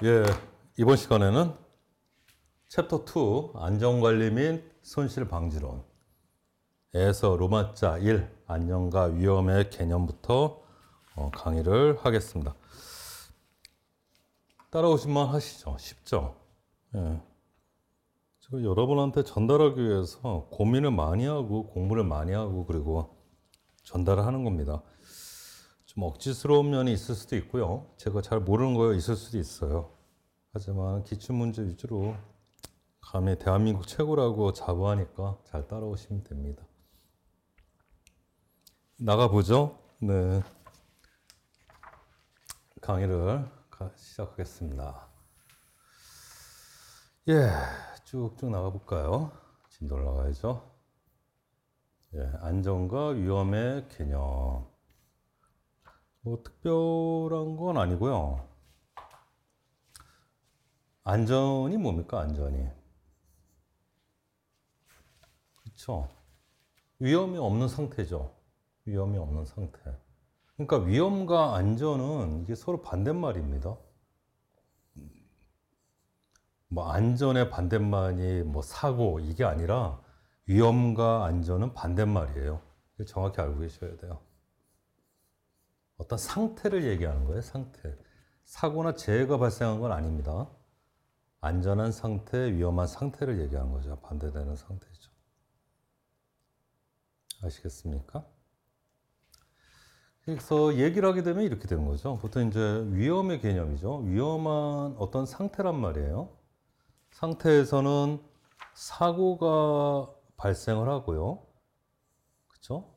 예, 이번 시간에는 챕터 2 안전관리 및 손실 방지론에서 로마자 1 안전과 위험의 개념부터 강의를 하겠습니다. 따라오시면 하시죠. 쉽죠? 예. 제가 여러분한테 전달하기 위해서 고민을 많이 하고 공부를 많이 하고 그리고 전달을 하는 겁니다. 좀 억지스러운 면이 있을 수도 있고요. 제가 잘 모르는 거 있을 수도 있어요. 하지만 기출문제 위주로 감히 대한민국 최고라고 자부하니까 잘 따라오시면 됩니다. 나가보죠. 네. 강의를 시작하겠습니다. 예, 쭉쭉 나가볼까요? 진도 올라가야죠. 예, 안전과 위험의 개념. 뭐 특별한 건 아니고요. 안전이 뭡니까, 안전이? 그렇죠? 위험이 없는 상태죠. 위험이 없는 상태. 그러니까 위험과 안전은 이게 서로 반대말입니다. 뭐 안전의 반대말이 뭐 사고 이게 아니라 위험과 안전은 반대말이에요. 정확히 알고 계셔야 돼요. 어떤 상태를 얘기하는 거예요, 상태. 사고나 재해가 발생한 건 아닙니다. 안전한 상태, 위험한 상태를 얘기하는 거죠. 반대되는 상태죠. 아시겠습니까? 그래서 얘기를 하게 되면 이렇게 되는 거죠. 보통 이제 위험의 개념이죠. 위험한 어떤 상태란 말이에요. 상태에서는 사고가 발생을 하고요. 그렇죠?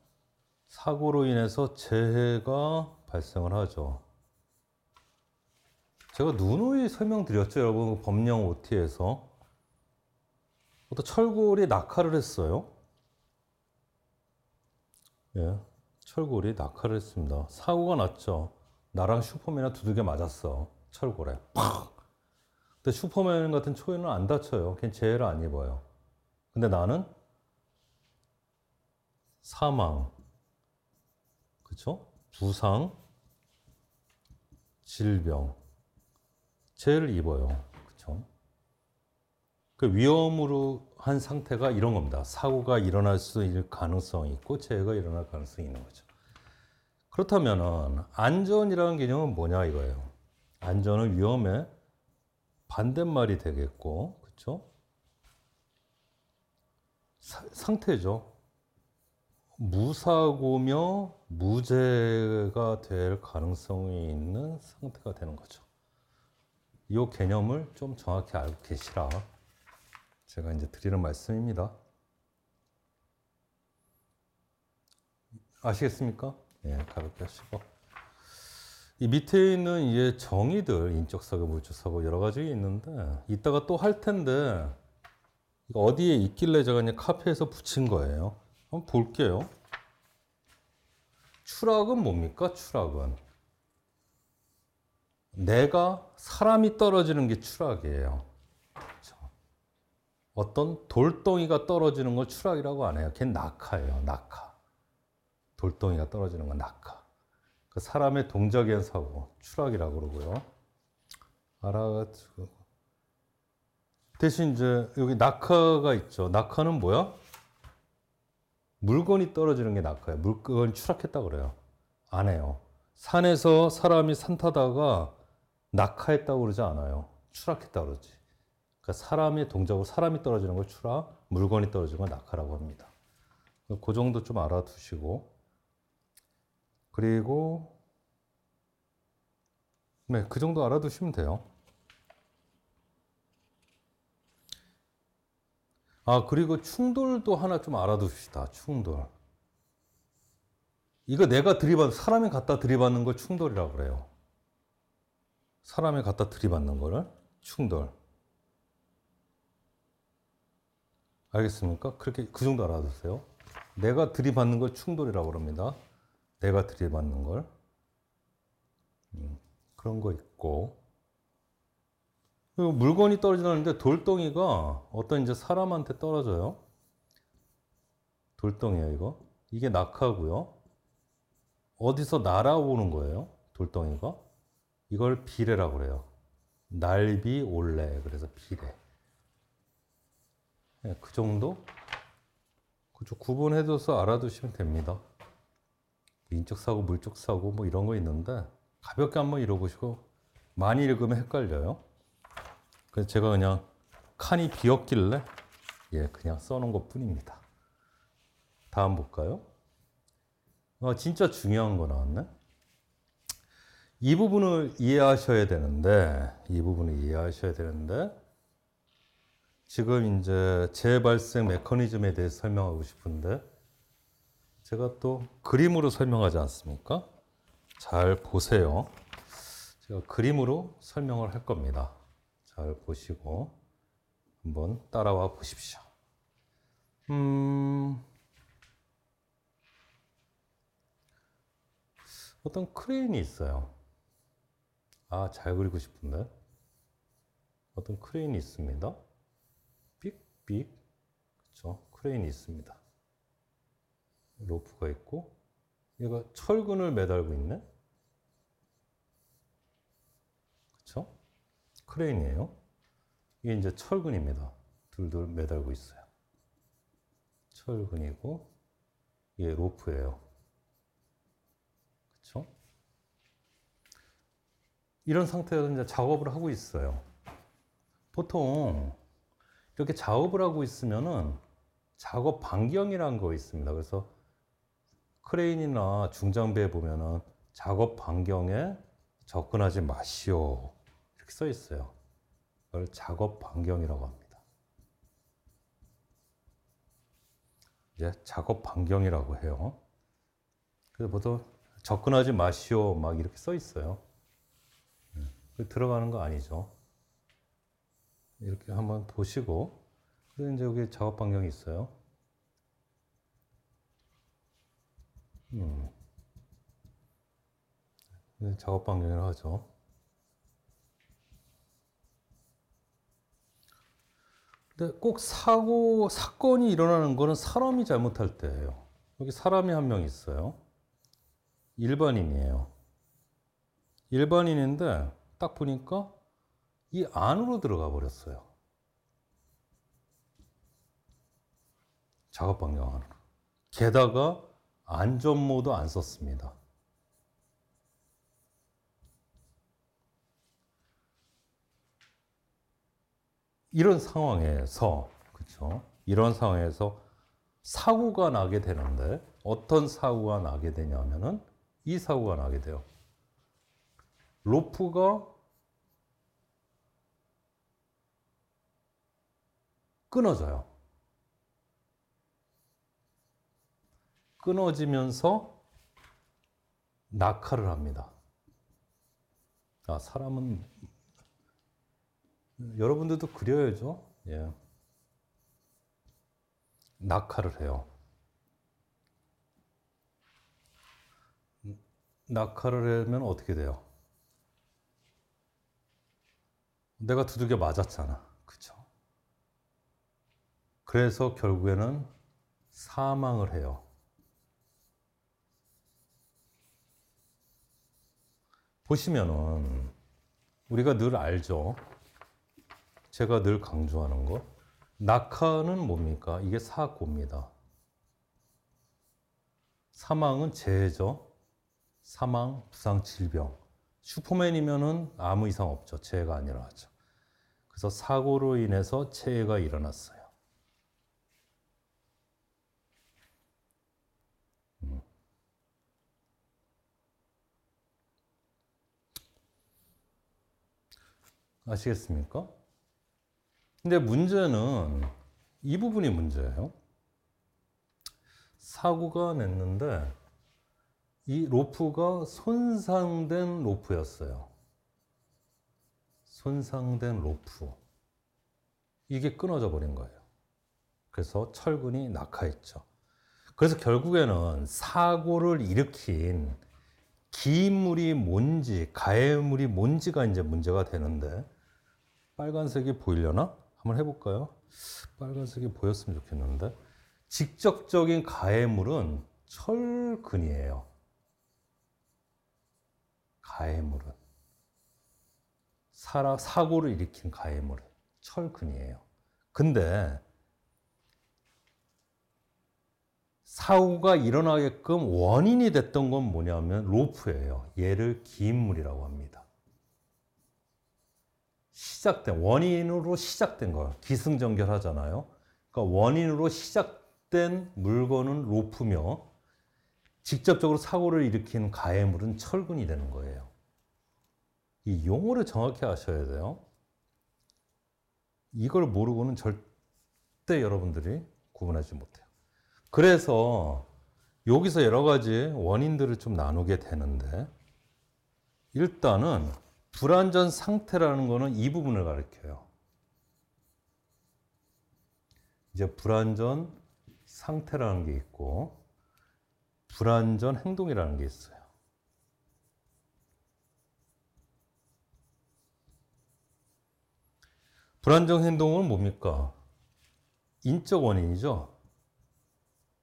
사고로 인해서 재해가 발생을 하죠. 제가 누누이 설명드렸죠, 여러분. 법령 OT에서 어떤 철골이 낙하를 했어요. 예, 철골이 낙하를 했습니다. 사고가 났죠. 나랑 슈퍼맨이랑 두들겨 맞았어. 철골에 팍. 근데 슈퍼맨 같은 초인은 안 다쳐요. 걔는 재해를 안 입어요. 근데 나는 사망, 그렇죠? 부상, 질병, 재해를 입어요. 그렇죠? 그 위험으로 한 상태가 이런 겁니다. 사고가 일어날 수 있는 가능성이 있고 재해가 일어날 가능성이 있는 거죠. 그렇다면은 안전이라는 개념은 뭐냐 이거예요. 안전은 위험의 반대말이 되겠고, 그렇죠? 상태죠. 무사고며 무죄가 될 가능성이 있는 상태가 되는 거죠. 이 개념을 좀 정확히 알고 계시라 제가 이제 드리는 말씀입니다. 아시겠습니까? 예, 가볍게 하시고. 이 밑에 있는 이제 정의들, 인적사고, 물적사고 여러 가지 있는데, 이따가 또 할 텐데, 이거 어디에 있길래 제가 그냥 카페에서 붙인 거예요. 한번 볼게요. 추락은 뭡니까? 추락은. 내가, 사람이 떨어지는 게 추락이에요. 그렇죠? 어떤 돌덩이가 떨어지는 걸 추락이라고 안 해요. 걔는 낙하예요, 낙하. 돌덩이가 떨어지는 건 낙하. 그 사람의 동작에 의한 사고, 추락이라고 그러고요. 알아가지고. 대신 이제 여기 낙하가 있죠. 낙하는 뭐야? 물건이 떨어지는 게 낙하예요. 물건이 추락했다고 그래요. 안 해요. 산에서 사람이 산 타다가 낙하했다고 그러지 않아요. 추락했다고 그러지. 그러니까 사람의 동작으로 사람이 떨어지는 걸 추락, 물건이 떨어지는 걸 낙하라고 합니다. 그 정도 좀 알아두시고. 그리고 네, 그 정도 알아두시면 돼요. 아, 그리고 충돌도 하나 좀 알아둡시다. 충돌. 이거 내가 사람이 갖다 들이받는 걸 충돌이라고 그래요. 사람이 갖다 들이받는 거를 충돌. 알겠습니까? 그렇게, 그 정도 알아두세요. 내가 들이받는 걸 충돌이라고 그럽니다. 내가 들이받는 걸. 그런 거 있고. 그리고 물건이 떨어지는데 돌덩이가 어떤 이제 사람한테 떨어져요. 돌덩이에요, 이거. 이게 낙하고요. 어디서 날아오는 거예요, 돌덩이가. 이걸 비례라고 그래요. 날비, 올레. 그래서 비례. 네, 그 정도? 그죠. 구분해둬서 알아두시면 됩니다. 인적 사고, 물적 사고 뭐 이런 거 있는데 가볍게 한번 읽어보시고 많이 읽으면 헷갈려요. 그래서 제가 그냥 칸이 비었길래 그냥 써놓은 것 뿐입니다. 다음 볼까요? 진짜 중요한 거 나왔네. 이 부분을 이해하셔야 되는데 지금 이제 재발생 메커니즘에 대해서 설명하고 싶은데 제가 또 그림으로 설명하지 않습니까? 잘 보세요. 제가 그림으로 설명을 할 겁니다. 잘 보시고 한번 따라와 보십시오. 어떤 크레인이 있어요. 잘 그리고 싶은데. 어떤 크레인이 있습니다. 삑삑. 그렇죠? 크레인이 있습니다. 로프가 있고 얘가 철근을 매달고 있네. 그렇죠? 크레인이에요. 이게 이제 철근입니다. 둘둘 매달고 있어요. 철근이고 이게 로프예요. 그렇죠? 이런 상태에서 이제 작업을 하고 있어요. 보통 이렇게 작업을 하고 있으면은 작업 반경이라는 거 있습니다. 그래서 크레인이나 중장비에 보면은 작업 반경에 접근하지 마시오 이렇게 써 있어요. 그걸 작업 반경이라고 합니다. 이제 작업 반경이라고 해요. 그래서 보통 접근하지 마시오 막 이렇게 써 있어요. 들어가는 거 아니죠. 이렇게 한번 보시고 그래서 이제 여기 작업 반경이 있어요. 작업 반경이라고 하죠. 근데 꼭 사건이 일어나는 거는 사람이 잘못할 때예요. 여기 사람이 한 명 있어요. 일반인이에요. 일반인인데 딱 보니까 이 안으로 들어가 버렸어요. 작업 반경 안으로. 게다가 안전모도 안 썼습니다. 이런 상황에서, 그렇죠? 이런 상황에서 사고가 나게 되는데 어떤 사고가 나게 되냐면은 이 사고가 나게 돼요. 로프가 끊어져요. 끊어지면서 낙하를 합니다. 사람은 여러분들도 그려야죠. 낙하를 해요. 낙하를 하면 어떻게 돼요? 내가 두들겨 맞았잖아. 그쵸? 그래서 결국에는 사망을 해요. 보시면은 우리가 늘 알죠. 제가 늘 강조하는 거. 낙하는 뭡니까? 이게 사고입니다. 사망은 재해죠. 사망, 부상, 질병. 슈퍼맨이면은 아무 이상 없죠. 재해가 안 일어나죠. 그래서 사고로 인해서 재해가 일어났어요. 아시겠습니까? 근데 문제는 이 부분이 문제예요. 사고가 났는데 이 로프가 손상된 로프였어요. 손상된 로프. 이게 끊어져 버린 거예요. 그래서 철근이 낙하했죠. 그래서 결국에는 사고를 일으킨 기물이 뭔지, 가해물이 뭔지가 이제 문제가 되는데 빨간색이 보이려나? 한번 해볼까요? 빨간색이 보였으면 좋겠는데 직접적인 가해물은 철근이에요. 가해물은 사고를 일으킨 가해물은 철근이에요. 근데 사고가 일어나게끔 원인이 됐던 건 뭐냐면 로프예요. 얘를 기인물이라고 합니다. 원인으로 시작된 거예요. 기승전결 하잖아요. 그러니까 원인으로 시작된 물건은 로프며 직접적으로 사고를 일으킨 가해물은 철근이 되는 거예요. 이 용어를 정확히 아셔야 돼요. 이걸 모르고는 절대 여러분들이 구분하지 못해요. 그래서 여기서 여러 가지 원인들을 좀 나누게 되는데 일단은 불완전 상태라는 거는 이 부분을 가리켜요. 이제 불완전 상태라는 게 있고 불완전 행동이라는 게 있어요. 불완전 행동은 뭡니까? 인적 원인이죠.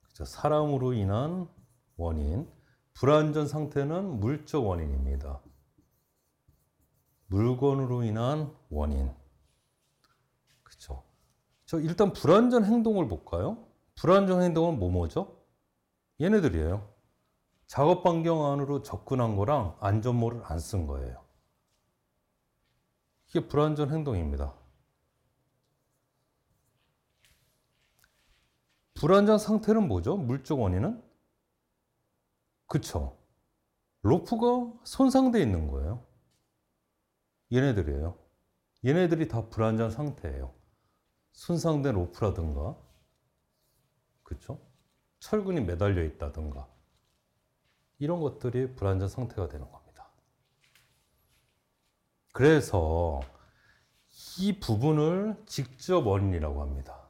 그렇죠? 사람으로 인한 원인. 불완전 상태는 물적 원인입니다. 물건으로 인한 원인. 그렇죠? 저 일단 불완전 행동을 볼까요? 불완전 행동은 뭐죠? 얘네들이에요. 작업 반경 안으로 접근한 거랑 안전모를 안 쓴 거예요. 이게 불완전 행동입니다. 불완전 상태는 뭐죠? 물적 원인은? 그쵸. 로프가 손상되어 있는 거예요. 얘네들이에요. 얘네들이 다 불완전 상태예요. 손상된 로프라든가, 그쵸? 철근이 매달려 있다든가, 이런 것들이 불완전 상태가 되는 겁니다. 그래서 이 부분을 직접 원인이라고 합니다.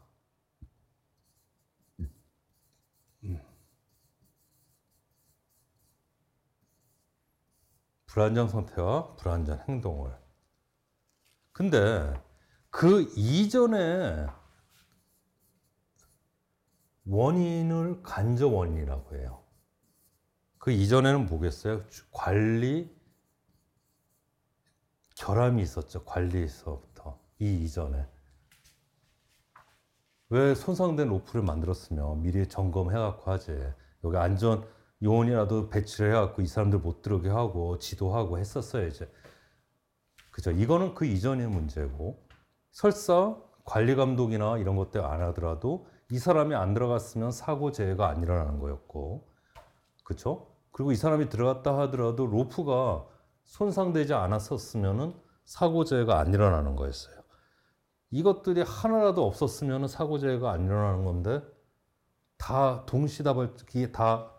불완전 상태와 불완전 행동을. 근데 그 이전에 원인을 간접 원인이라고 해요. 그 이전에는 뭐겠어요? 관리 결함이 있었죠. 관리에서부터. 이 이전에. 왜 손상된 로프를 만들었으면 미리 점검해갖고 하지. 여기 안전 요원이라도 배치를 해갖고 이 사람들 못 들어오게 하고 지도하고 했었어야지. 그죠? 이거는 그 이전의 문제고, 설사 관리 감독이나 이런 것들 안 하더라도 이 사람이 안 들어갔으면 사고 재해가 안 일어나는 거였고, 그렇죠? 그리고 이 사람이 들어갔다 하더라도 로프가 손상되지 않았었으면 사고 재해가 안 일어나는 거였어요. 이것들이 하나라도 없었으면 사고 재해가 안 일어나는 건데 다 동시다발적이 다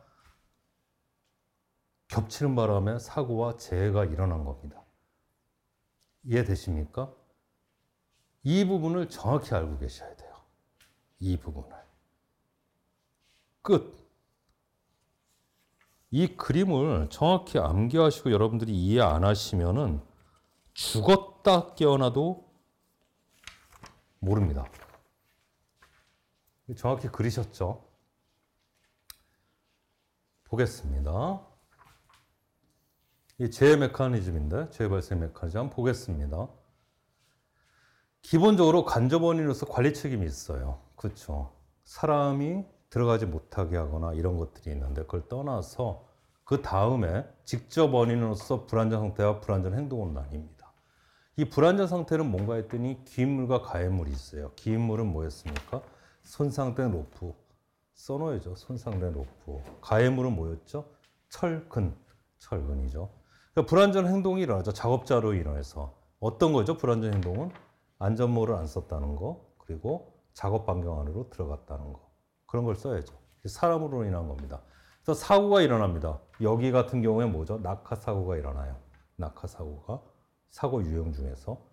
겹치는 바람에 사고와 재해가 일어난 겁니다. 이해되십니까? 이 부분을 정확히 알고 계셔야 돼요. 이 부분을. 끝. 이 그림을 정확히 암기하시고 여러분들이 이해 안 하시면은 죽었다 깨어나도 모릅니다. 정확히 그리셨죠? 보겠습니다. 이 재해 메커니즘인데, 재해 발생 메커니즘 한번 보겠습니다. 기본적으로 간접 원인으로서 관리 책임이 있어요. 그렇죠. 사람이 들어가지 못하게 하거나 이런 것들이 있는데 그걸 떠나서 그 다음에 직접 원인으로서 불완전 상태와 불완전 행동으로 나뉩니다. 이 불완전 상태는 뭔가 했더니 기인물과 가해물이 있어요. 기인물은 뭐였습니까? 손상된 로프. 써놓아야죠. 손상된 로프. 가해물은 뭐였죠? 철근이죠. 그러니까 불완전 행동이 일어나죠. 작업자로 인해서. 어떤 거죠? 불완전 행동은? 안전모를 안 썼다는 거, 그리고 작업 반경 안으로 들어갔다는 거. 그런 걸 써야죠. 사람으로 인한 겁니다. 그래서 사고가 일어납니다. 여기 같은 경우에 뭐죠? 낙하사고가 일어나요. 낙하사고가. 사고 유형 중에서.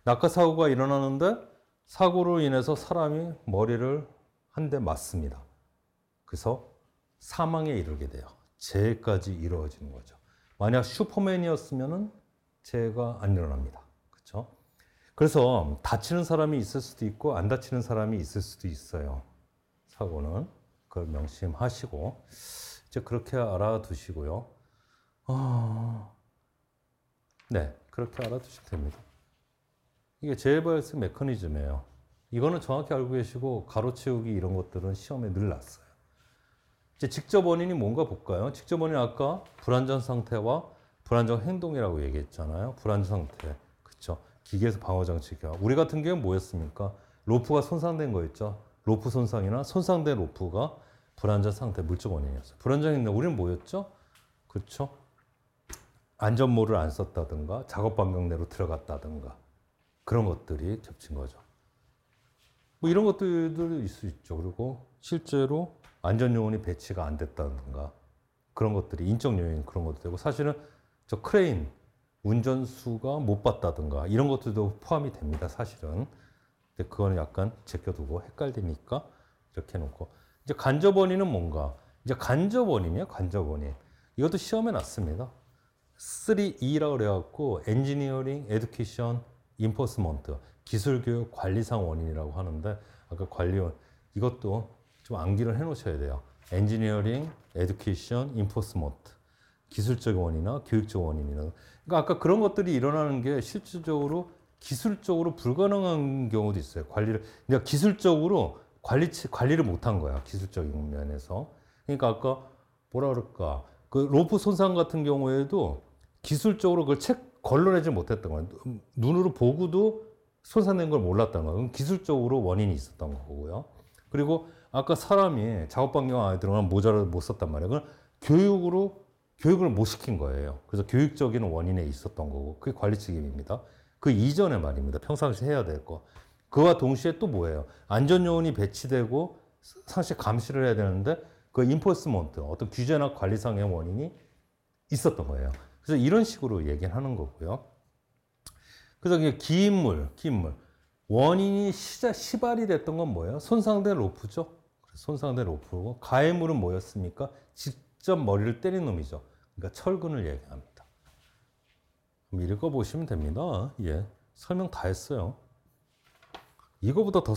낙하사고가 일어나는데 사고로 인해서 사람이 머리를 한 대 맞습니다. 그래서 사망에 이르게 돼요. 재해까지 이루어지는 거죠. 만약 슈퍼맨이었으면 재해가 안 일어납니다. 그렇죠? 그래서 다치는 사람이 있을 수도 있고 안 다치는 사람이 있을 수도 있어요. 사고는. 그걸 명심하시고 이제 그렇게 알아두시고요. 네, 그렇게 알아두시면 됩니다. 이게 재발생 메커니즘이에요. 이거는 정확히 알고 계시고 가로채우기 이런 것들은 시험에 늘 났어요. 이제 직접 원인이 뭔가 볼까요? 직접 원인 아까 불안전 상태와 불안정 행동이라고 얘기했잖아요. 불안정 상태. 그쵸? 기계에서 방어 장치가. 우리 같은 경우는 뭐였습니까? 로프가 손상된 거였죠. 로프 손상이나 손상된 로프가 불안전 상태 물적 원인이었어요. 불안정 행동. 우리는 뭐였죠? 그쵸? 안전모를 안 썼다든가 작업 반경 내로 들어갔다든가 그런 것들이 겹친 거죠. 뭐 이런 것들도 있을 수 있죠. 그리고 실제로 안전요원이 배치가 안 됐다든가 그런 것들이 인적 요인 그런 것도 되고 사실은 저 크레인 운전수가 못 봤다든가 이런 것들도 포함이 됩니다. 사실은. 근데 그거는 약간 제껴두고 헷갈리니까 이렇게 해놓고 이제 간접 원인은 뭔가 이제 간접 원인이에요. 간접 원인. 이것도 시험에 났습니다. 3E라고 그래갖고 엔지니어링, 에듀케이션, 인포스먼트 기술교육 관리상 원인이라고 하는데 아까 관리원 이것도 좀 암기를 해놓으셔야 돼요. 엔지니어링, 에듀케이션, 인포스먼트 기술적 원인이나 교육적 원인이나 그러니까 아까 그런 것들이 일어나는 게 실질적으로 기술적으로 불가능한 경우도 있어요. 그러니까 기술적으로 관리를 못한 거야. 기술적인 면에서. 그러니까 아까 뭐라 그럴까 그 로프 손상 같은 경우에도 기술적으로 그걸 걸러내지 못했던 거예요. 눈으로 보고도 손상된 걸 몰랐던 거예요. 그럼 기술적으로 원인이 있었던 거고요. 그리고 아까 사람이 작업 반경 안에 들어가면 모자를 못 썼단 말이에요. 그건 교육을 못 시킨 거예요. 그래서 교육적인 원인에 있었던 거고 그게 관리 책임입니다. 그 이전의 말입니다. 평상시 해야 될 거. 그와 동시에 또 뭐예요? 안전요원이 배치되고 상시 감시를 해야 되는데 그 인포스먼트 어떤 규제나 관리상의 원인이 있었던 거예요. 그래서 이런 식으로 얘기를 하는 거고요. 그래서 이게 기인물. 원인이 시발이 됐던 건 뭐예요? 손상된 로프죠. 손상된 로프고 가해물은 뭐였습니까? 직접 머리를 때린 놈이죠. 그러니까 철근을 얘기합니다. 읽어보시면 됩니다. 예, 설명 다 했어요. 이거보다 더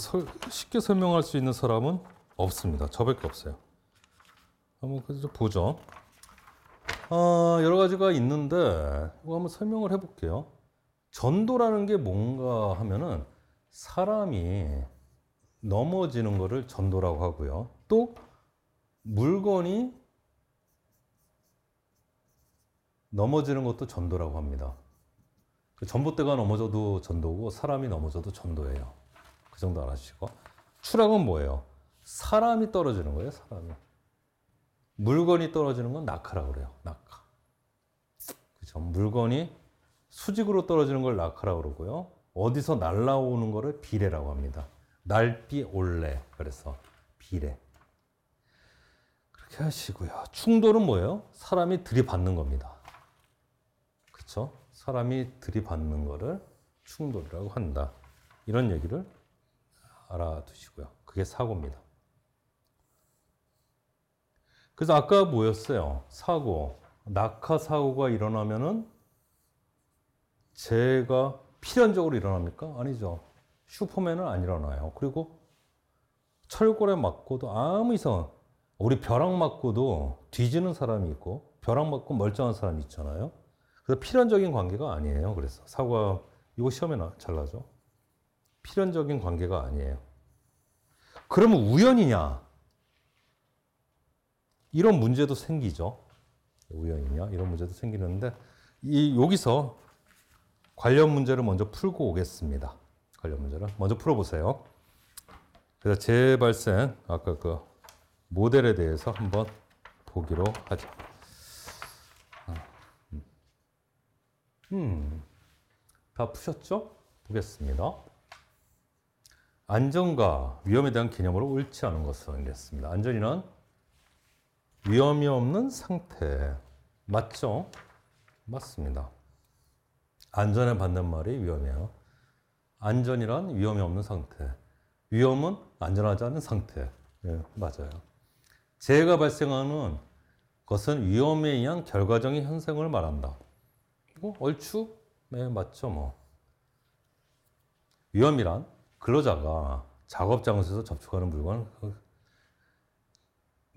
쉽게 설명할 수 있는 사람은 없습니다. 저밖에 없어요. 한번 그래서 보죠. 여러 가지가 있는데 이거 한번 설명을 해볼게요. 전도라는 게 뭔가 하면은 사람이 넘어지는 거를 전도라고 하고요. 또 물건이 넘어지는 것도 전도라고 합니다. 그 전봇대가 넘어져도 전도고 사람이 넘어져도 전도예요. 그 정도 알아주시고. 추락은 뭐예요? 사람이 떨어지는 거예요. 사람이. 물건이 떨어지는 건 낙하라고 그래요. 낙하. 그죠? 물건이 수직으로 떨어지는 걸 낙하라고 그러고요. 어디서 날라오는 거를 비례라고 합니다. 날비 올래. 그래서 비례. 그렇게 하시고요. 충돌은 뭐예요? 사람이 들이받는 겁니다. 그렇죠? 사람이 들이받는 거를 충돌이라고 한다. 이런 얘기를 알아두시고요. 그게 사고입니다. 그래서 아까 뭐였어요? 사고. 낙하 사고가 일어나면은 재해가 필연적으로 일어납니까? 아니죠. 슈퍼맨은 안 일어나요. 그리고 철골에 맞고도 아무 이상, 우리 벼락 맞고도 뒤지는 사람이 있고 벼락 맞고 멀쩡한 사람이 있잖아요. 그래서 필연적인 관계가 아니에요. 그래서 사고가 이거 시험에 잘 나죠. 필연적인 관계가 아니에요. 그러면 우연이냐? 이런 문제도 생기죠. 우연이냐? 이런 문제도 생기는데 여기서 관련 문제를 먼저 풀고 오겠습니다. 관련 문제를 먼저 풀어보세요. 그래서 재발생 아까 그 모델에 대해서 한번 보기로 하죠. 다 푸셨죠? 보겠습니다. 안전과 위험에 대한 개념으로 옳지 않은 것을 알겠습니다. 안전이란 위험이 없는 상태. 맞죠? 맞습니다. 안전에 받는 말이 위험이에요. 안전이란 위험이 없는 상태. 위험은 안전하지 않은 상태. 예, 맞아요. 재해가 발생하는 것은 위험에 의한 결과적인 현상을 말한다. 얼추? 네, 맞죠, 뭐. 위험이란 근로자가 작업 장소에서 접촉하는 물건을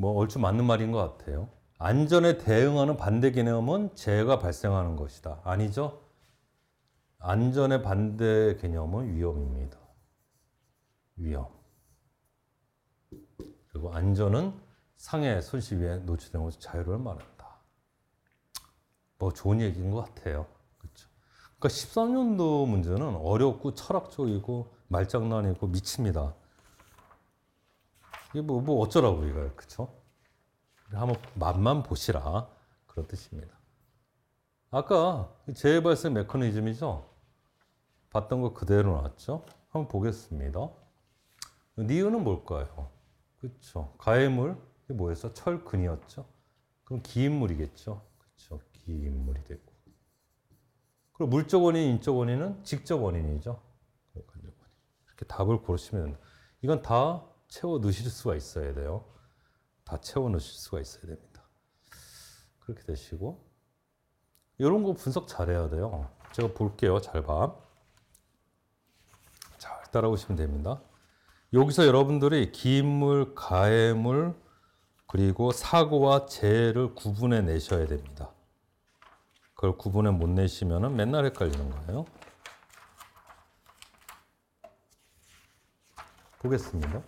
얼추 맞는 말인 것 같아요. 안전에 대응하는 반대 개념은 재해가 발생하는 것이다. 아니죠? 안전의 반대 개념은 위험입니다. 위험. 그리고 안전은 상해, 손실 위에 노출된 것을 자유를 말한다. 뭐 좋은 얘기인 것 같아요. 그렇죠? 그러니까 13년도 문제는 어렵고 철학적이고 말장난이고 미칩니다. 이게 뭐 어쩌라고 이거예요. 그렇죠? 한번 맛만 보시라. 그런 뜻입니다. 아까 재발생 메커니즘이죠. 봤던 거 그대로 나왔죠. 한번 보겠습니다. 니은은 뭘까요? 그렇죠. 가해물 이게 뭐였어? 철근이었죠. 그럼 기인물이겠죠. 그렇죠. 기인물이 되고. 그리고 물적 원인, 인적 원인은 직접 원인이죠. 이렇게 답을 고르시면 됩니다. 이건 다 채워 넣으실 수가 있어야 돼요. 다 채워 넣으실 수가 있어야 됩니다. 그렇게 되시고 이런 거 분석 잘해야 돼요. 제가 볼게요. 잘 봐. 잘 따라오시면 됩니다. 여기서 여러분들이 기인물, 가해물, 그리고 사고와 재해를 구분해 내셔야 됩니다. 그걸 구분해 못 내시면 맨날 헷갈리는 거예요. 보겠습니다.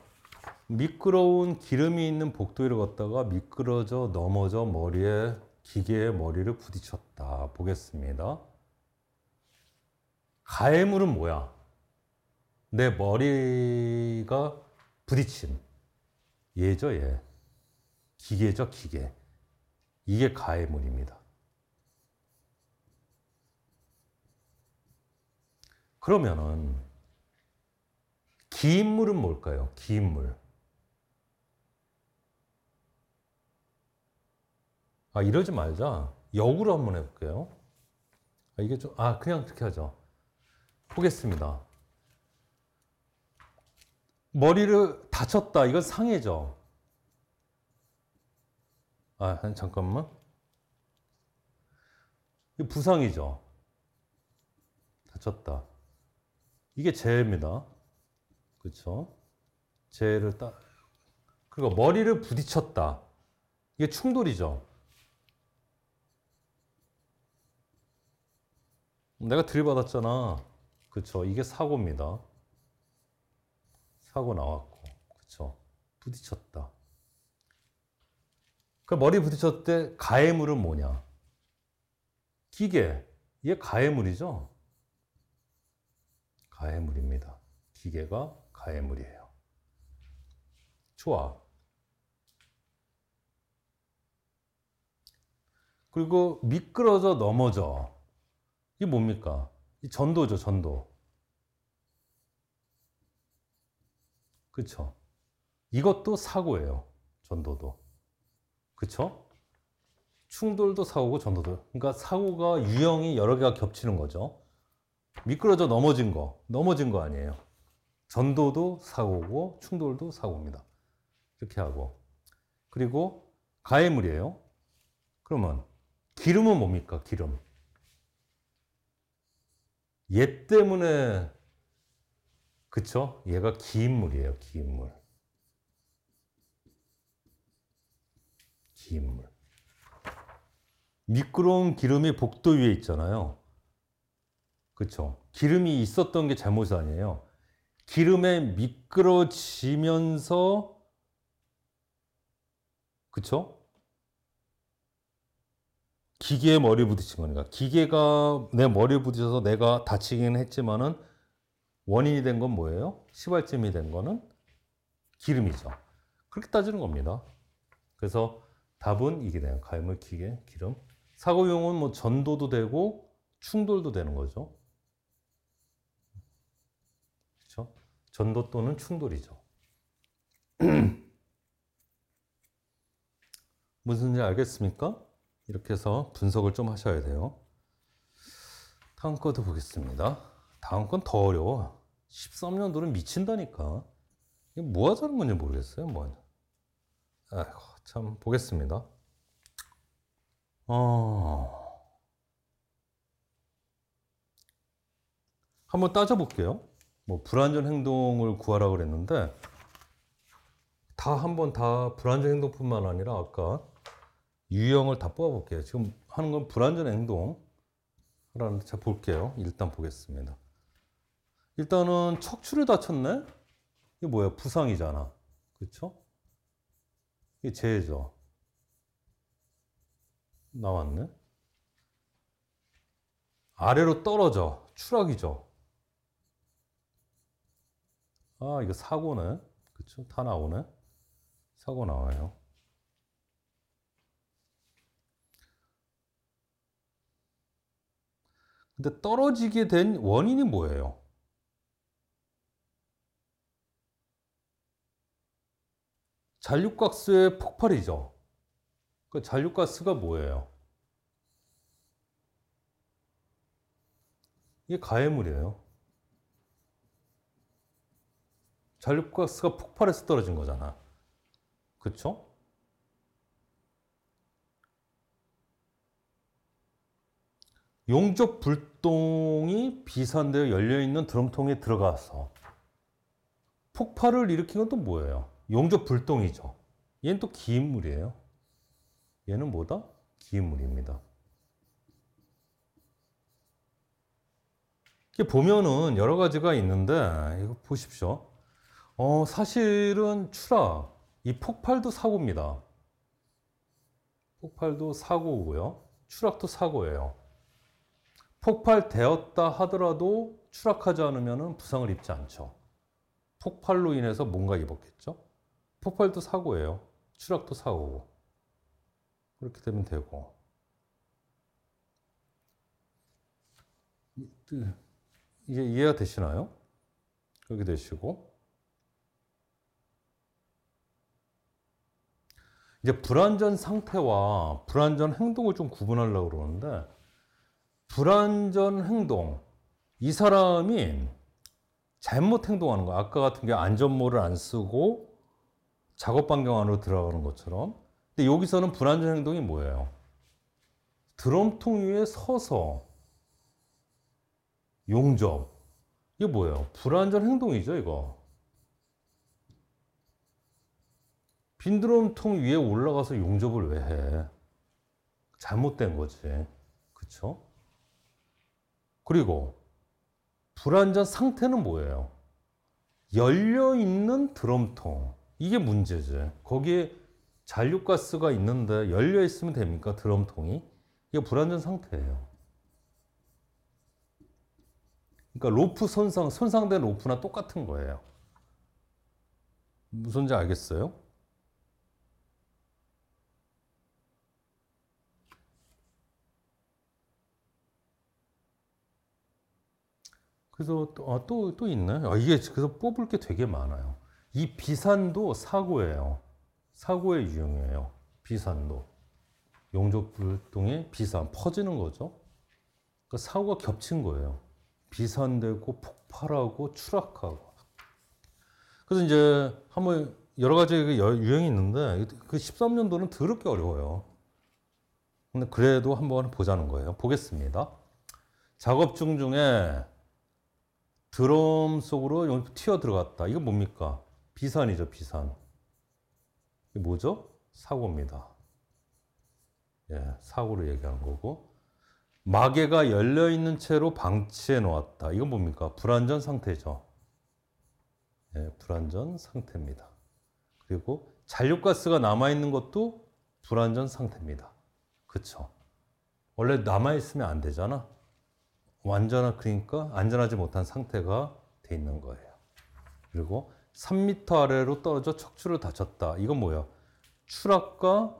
미끄러운 기름이 있는 복도를 걷다가 미끄러져 넘어져 머리에 기계의 머리를 부딪혔다. 보겠습니다. 가해물은 뭐야? 내 머리가 부딪힌 얘죠, 얘. 기계죠, 기계. 이게 가해물입니다. 그러면은 기인물은 뭘까요? 기인물. 이러지 말자. 역으로 한번 해볼게요. 이게 좀, 그냥 그렇게 하죠. 보겠습니다. 머리를 다쳤다. 이건 상해죠. 잠깐만. 이거 부상이죠. 다쳤다. 이게 재해입니다. 그렇죠? 재해를 그리고 머리를 부딪혔다. 이게 충돌이죠. 내가 들이받았잖아. 그쵸. 이게 사고입니다. 사고 나왔고. 그쵸. 부딪혔다. 그 머리 부딪혔을 때 가해물은 뭐냐? 기계. 이게 가해물이죠? 가해물입니다. 기계가 가해물이에요. 좋아. 그리고 미끄러져 넘어져. 이게 뭡니까? 이 전도죠, 전도. 그쵸? 이것도 사고예요. 전도도. 그쵸? 충돌도 사고고 전도도. 그러니까 사고가 유형이 여러 개가 겹치는 거죠. 미끄러져 넘어진 거 아니에요. 전도도 사고고 충돌도 사고입니다. 이렇게 하고. 그리고 가해물이에요. 그러면 기름은 뭡니까? 기름. 얘 때문에 그쵸? 얘가 기인물이에요. 기인물. 기인물. 미끄러운 기름이 복도 위에 있잖아요. 그쵸? 기름이 있었던 게 잘못 아니에요. 기름에 미끄러지면서 그쵸? 기계에 머리 부딪힌 거니까. 기계가 내 머리에 부딪혀서 내가 다치긴 했지만은 원인이 된 건 뭐예요? 시발점이 된 거는 기름이죠. 그렇게 따지는 겁니다. 그래서 답은 이게 돼요. 가해물, 기계, 기름. 사고용은 뭐 전도도 되고 충돌도 되는 거죠. 그렇죠? 전도 또는 충돌이죠. 무슨지 알겠습니까? 이렇게 해서 분석을 좀 하셔야 돼요. 다음 거도 보겠습니다. 다음 건 더 어려워. 13년도는 미친다니까. 이게 뭐 하자는 건지 모르겠어요. 뭐. 아이고, 참 보겠습니다. 한번 따져볼게요. 뭐 불안전 행동을 구하라 그랬는데 한번 다 불안전 행동뿐만 아니라 아까 유형을 다 뽑아볼게요. 지금 하는 건 불안전 행동 라는데 제가 볼게요. 일단 보겠습니다. 일단은 척추를 다쳤네? 이게 뭐야? 부상이잖아. 그쵸? 이게 재해죠. 나왔네. 아래로 떨어져. 추락이죠. 아, 이거 사고네. 그쵸? 다 나오네. 사고 나와요. 근데 떨어지게 된 원인이 뭐예요? 잔류가스의 폭발이죠. 그 잔류가스가 뭐예요? 이게 가해물이에요. 잔류가스가 폭발해서 떨어진 거잖아. 그쵸? 용접 불똥이 비산되어 열려있는 드럼통에 들어가서 폭발을 일으킨 건 또 뭐예요? 용접 불똥이죠. 얘는 또 기인물이에요. 얘는 뭐다? 기인물입니다. 이게 보면은 여러 가지가 있는데, 이거 보십시오. 사실은 추락, 이 폭발도 사고입니다. 폭발도 사고고요. 추락도 사고예요. 폭발되었다 하더라도 추락하지 않으면 부상을 입지 않죠. 폭발로 인해서 뭔가 입었겠죠? 폭발도 사고예요. 추락도 사고고. 그렇게 되면 되고. 이게 이해가 되시나요? 그렇게 되시고. 이제 불완전 상태와 불완전 행동을 좀 구분하려고 그러는데, 불완전 행동. 이 사람이 잘못 행동하는 거야. 아까 같은 게 안전모를 안 쓰고 작업 반경 안으로 들어가는 것처럼. 근데 여기서는 불완전 행동이 뭐예요? 드럼통 위에 서서 용접. 이게 뭐예요? 불완전 행동이죠, 이거. 빈 드럼통 위에 올라가서 용접을 왜 해? 잘못된 거지. 그쵸? 그리고 불완전 상태는 뭐예요? 열려있는 드럼통. 이게 문제지. 거기에 잔류가스가 있는데 열려있으면 됩니까? 드럼통이? 이게 불완전 상태예요. 그러니까 로프 손상된 로프나 똑같은 거예요. 무슨지 알겠어요? 그래서 또 있네. 이게 그래서 뽑을 게 되게 많아요. 이 비산도 사고예요. 사고의 유형이에요. 비산도. 용접불똥의 비산, 퍼지는 거죠. 그러니까 사고가 겹친 거예요. 비산되고 폭발하고 추락하고. 그래서 이제 한번 여러 가지 유형이 있는데 그 13년도는 더럽게 어려워요. 근데 그래도 한번 보자는 거예요. 보겠습니다. 작업 중에 드럼 속으로 튀어 들어갔다. 이거 뭡니까? 비산이죠, 비산. 이게 뭐죠? 사고입니다. 예, 사고를 얘기하는 거고. 마개가 열려있는 채로 방치해 놓았다. 이건 뭡니까? 불완전 상태죠. 예, 불완전 상태입니다. 그리고 잔류가스가 남아있는 것도 불완전 상태입니다. 그쵸? 원래 남아있으면 안 되잖아. 그러니까 안전하지 못한 상태가 돼 있는 거예요. 그리고 3m 아래로 떨어져 척추를 다쳤다. 이건 뭐야? 추락과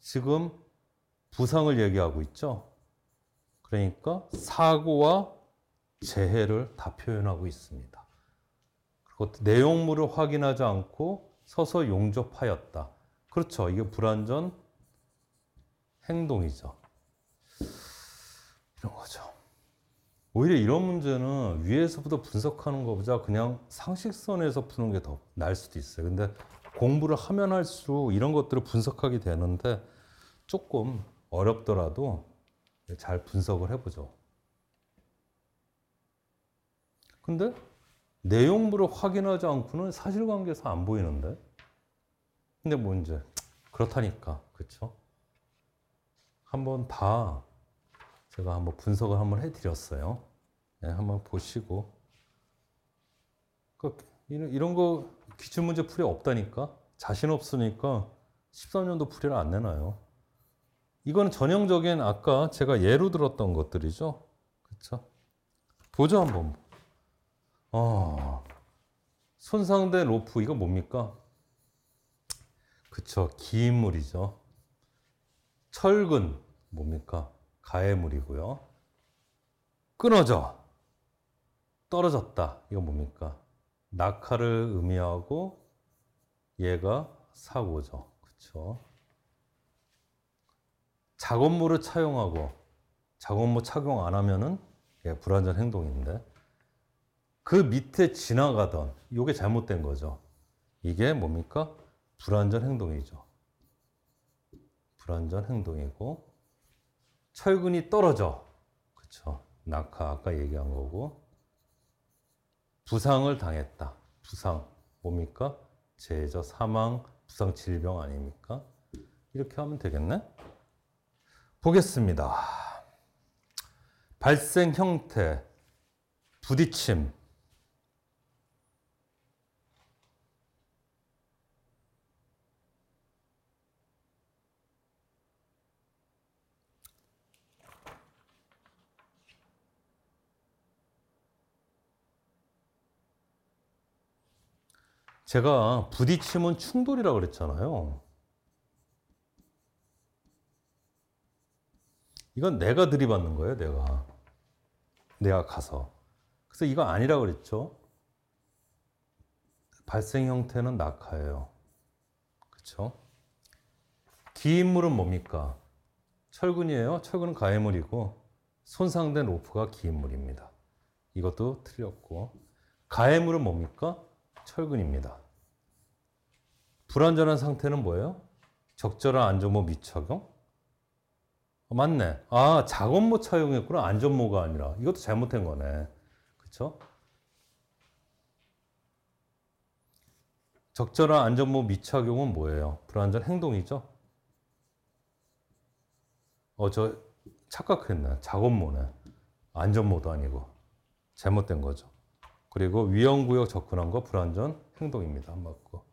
지금 부상을 얘기하고 있죠. 그러니까 사고와 재해를 다 표현하고 있습니다. 그리고 내용물을 확인하지 않고 서서 용접하였다. 그렇죠. 이게 불완전 행동이죠. 이런 거죠. 오히려 이런 문제는 위에서부터 분석하는 것보다 그냥 상식선에서 푸는 게 더 나을 수도 있어요. 근데 공부를 하면 할수록 이런 것들을 분석하게 되는데 조금 어렵더라도 잘 분석을 해보죠. 근데 내용물을 확인하지 않고는 사실관계에서 안 보이는데? 근데 뭐 이제 그렇다니까, 그렇죠? 한번 다 제가 한번 분석을 한번 해드렸어요. 네, 한번 보시고 이런 거 기출문제 풀이 없다니까 자신 없으니까 13년도 풀이를 안 내놔요. 이거는 전형적인 아까 제가 예로 들었던 것들이죠. 그렇죠? 보죠 한번. 손상된 로프 이거 뭡니까? 그쵸, 기인물이죠. 철근 뭡니까? 가해물이고요. 끊어져, 떨어졌다 이거 뭡니까? 낙하를 의미하고 얘가 사고죠. 그쵸? 작업물을 차용하고 작업물 착용 안 하면은 불완전 행동인데 그 밑에 지나가던 이게 잘못된 거죠. 이게 뭡니까? 불완전 행동이죠. 불완전 행동이고 철근이 떨어져. 그쵸? 낙하 아까 얘기한 거고 부상을 당했다. 부상 뭡니까? 재해저 사망, 부상 질병 아닙니까? 이렇게 하면 되겠네? 보겠습니다. 발생 형태, 부딪힘. 제가 부딪힘은 충돌이라고 그랬잖아요. 이건 내가 들이받는 거예요, 내가 가서. 그래서 이거 아니라고 그랬죠. 발생 형태는 낙하예요. 그렇죠? 기인물은 뭡니까? 철근이에요. 철근은 가해물이고 손상된 로프가 기인물입니다. 이것도 틀렸고 가해물은 뭡니까? 철근입니다. 불완전한 상태는 뭐예요? 적절한 안전모 미착용? 맞네. 작업모 차용했구나. 안전모가 아니라. 이것도 잘못된 거네. 그쵸? 적절한 안전모 미착용은 뭐예요? 불완전 행동이죠? 저 착각했네. 작업모네. 안전모도 아니고. 잘못된 거죠. 그리고 위험구역 접근한 거 불완전 행동입니다. 안 맞고.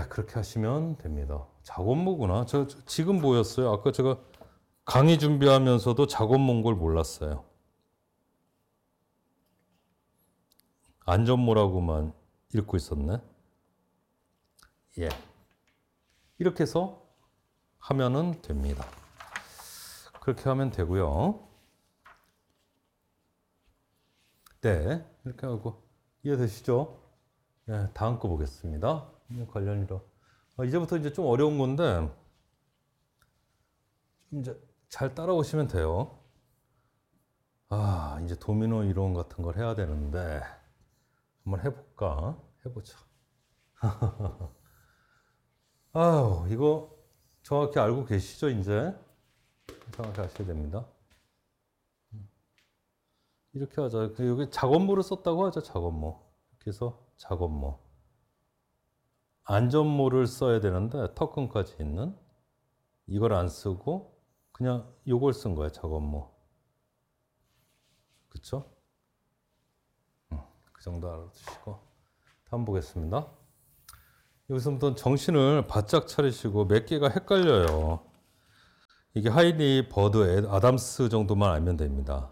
그렇게 하시면 됩니다. 작업모구나. 저 지금 보였어요. 아까 제가 강의 준비하면서도 작업모인 걸 몰랐어요. 안전모라고만 읽고 있었네. 이렇게 해서 하면은 됩니다. 그렇게 하면 되고요. 네, 이렇게 하고 이해되시죠? 다음 거 보겠습니다. 관련이로. 이제부터 이제 좀 어려운 건데 좀 이제 잘 따라오시면 돼요. 이제 도미노 이론 같은 걸 해야 되는데 한번 해볼까? 해보자. 이거 정확히 알고 계시죠? 이제 정확히 아셔야 됩니다. 이렇게 하자. 여기 작업모를 썼다고 하죠. 작업모. 이렇게 해서 작업모. 안전모를 써야 되는데 턱끈까지 있는 이걸 안 쓰고 그냥 요걸 쓴 거예요. 작업모. 그쵸? 그 정도 알아두시고 다음 보겠습니다. 여기서부터 정신을 바짝 차리시고 몇 개가 헷갈려요. 이게 하일리, 버드, 아담스 정도만 알면 됩니다.